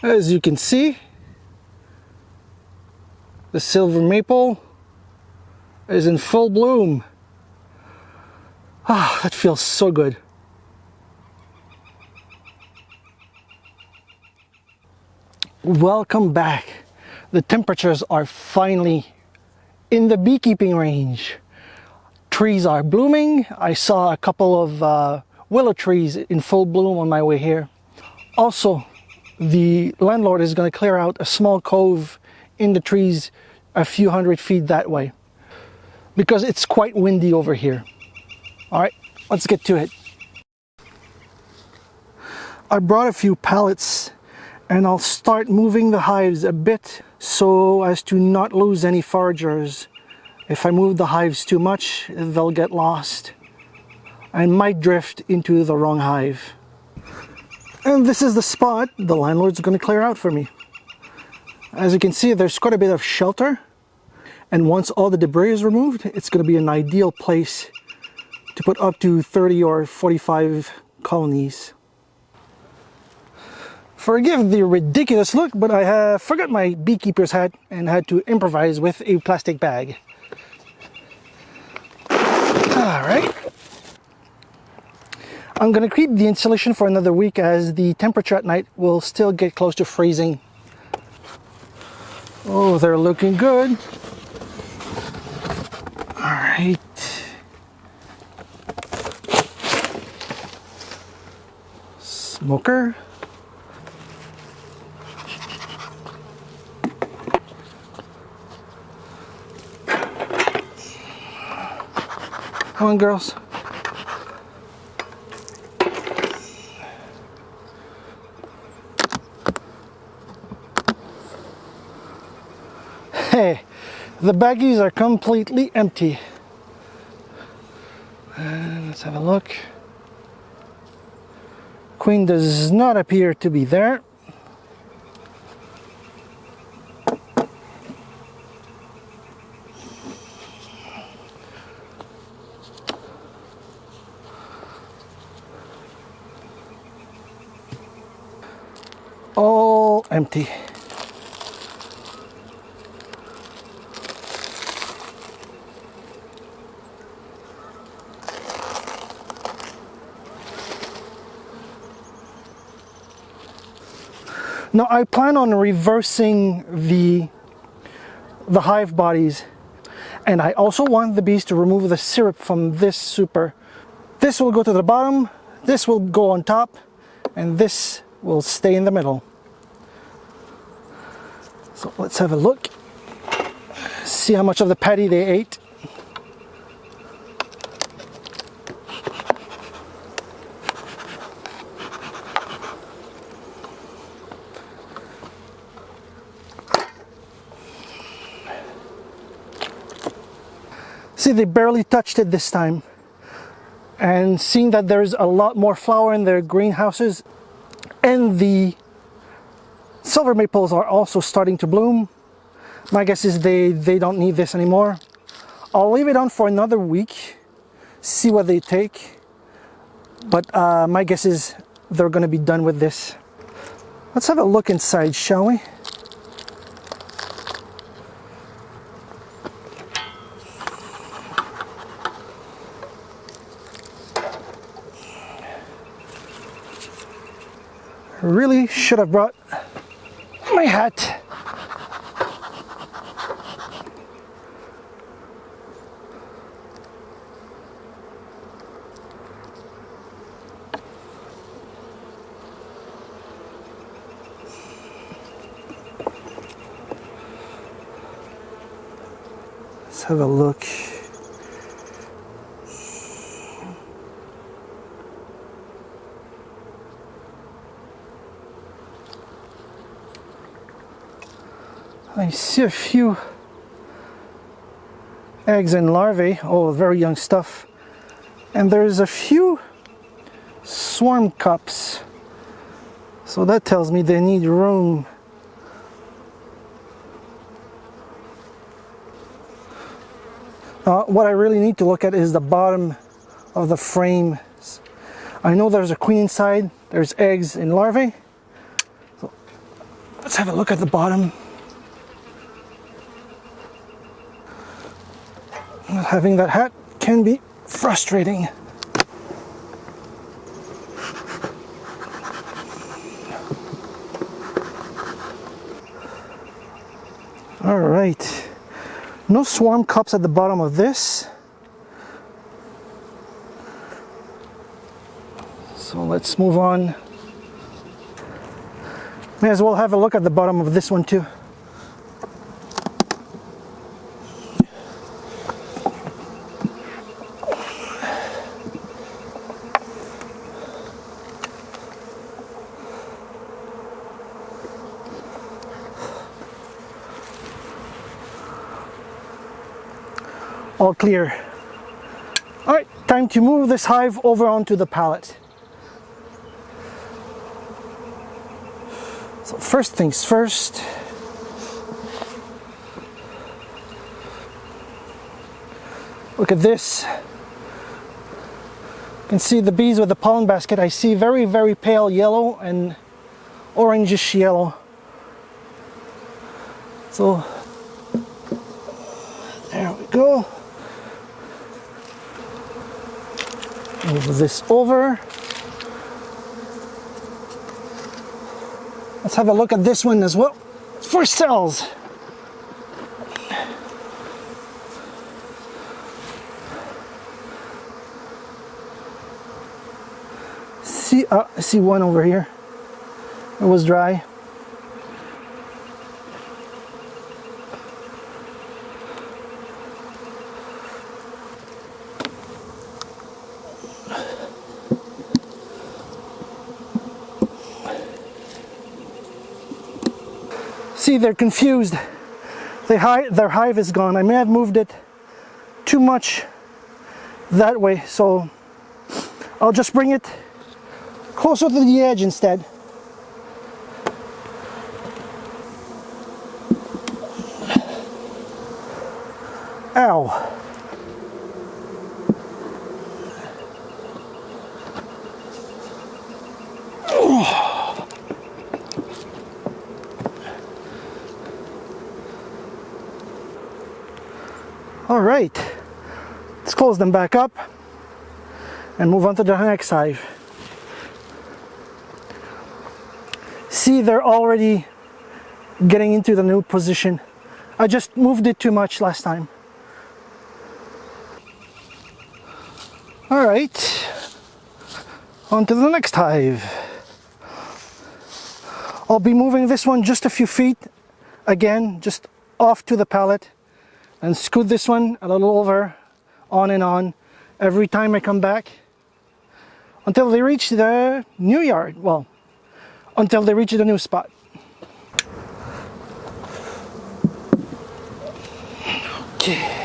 As you can see, the silver maple is in full bloom. Ah, that feels so good. Welcome back. The temperatures are finally in the beekeeping range. Trees are blooming. I saw a couple of willow trees in full bloom on my way here. Also, the landlord is going to clear out a small cove in the trees a few hundred feet that way because it's quite windy over here. All right, let's get to it. I brought a few pallets and I'll start moving the hives a bit so as to not lose any foragers. If I move the hives too much, they'll get lost. I might drift into the wrong hive. And this is the spot the landlord's going to clear out for me. As you can see, there's quite a bit of shelter. And once all the debris is removed, it's going to be an ideal place to put up to 30 or 45 colonies. Forgive the ridiculous look, but I forgot my beekeeper's hat and had to improvise with a plastic bag. Alright. I'm going to keep the insulation for another week as the temperature at night will still get close to freezing. Oh, they're looking good. Alright. Smoker. Come on, girls. Hey, the baggies are completely empty. Let's have a look. Queen does not appear to be there. All empty. Now I plan on reversing the hive bodies, and I also want the bees to remove the syrup from this super. This will go to the bottom, this will go on top, and this will stay in the middle. So let's have a look. See how much of the patty they ate. See, they barely touched it this time. And seeing that there's a lot more flower in their greenhouses, and the silver maples are also starting to bloom, my guess is they don't need this anymore. I'll leave it on for another week, see what they take, but my guess is they're going to be done with this. Let's have a look inside, shall we? Really should have brought my hat. Let's have a look. I see a few eggs and larvae, oh, very young stuff. And there's a few swarm cups. So that tells me they need room. What I really need to look at is the bottom of the frame. I know there's a queen inside, there's eggs and larvae. So Let's have a look at the bottom. Not having that hat can be frustrating. All right, no swarm cups at the bottom of this. So let's move on. May as well have a look at the bottom of this one too. All clear. All right, time to move this hive over onto the pallet. So first things first, look at this. You can see the bees with the pollen basket. I see very, very pale yellow and orangish yellow. So there we go. Move this over. Let's have a look at this one as well for cells. I see one over here. It was dry. See, they're confused. Their hive is gone. I may have moved it too much that way, so I'll just bring it closer to the edge instead. Ow. All right, let's close them back up and move on to the next hive. See, they're already getting into the new position. I just moved it too much last time. All right, on to the next hive. I'll be moving this one just a few feet, again, just off to the pallet, and scoot this one a little over, on and on, every time I come back, until they reach the new yard. Well, until they reach the new spot. Okay.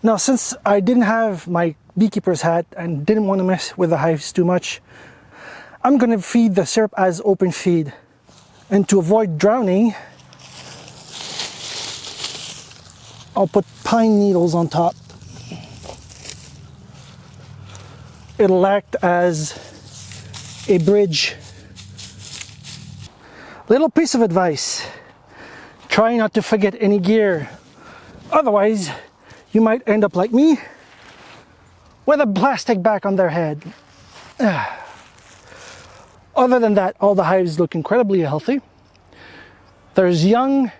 Now, since I didn't have my beekeeper's hat and didn't want to mess with the hives too much, I'm going to feed the syrup as open feed. And to avoid drowning, I'll put pine needles on top. It'll act as a bridge. Little piece of advice: try not to forget any gear. Otherwise, you might end up like me, with a plastic bag on their head. Other than that, all the hives look incredibly healthy. There's young,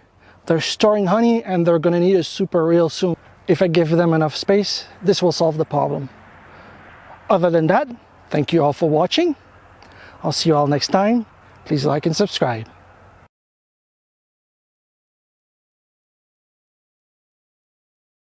they're storing honey, and they're gonna need a super real soon. If I give them enough space, this will solve the problem. Other than that, Thank you all for watching. I'll see you all next time. Please like and subscribe.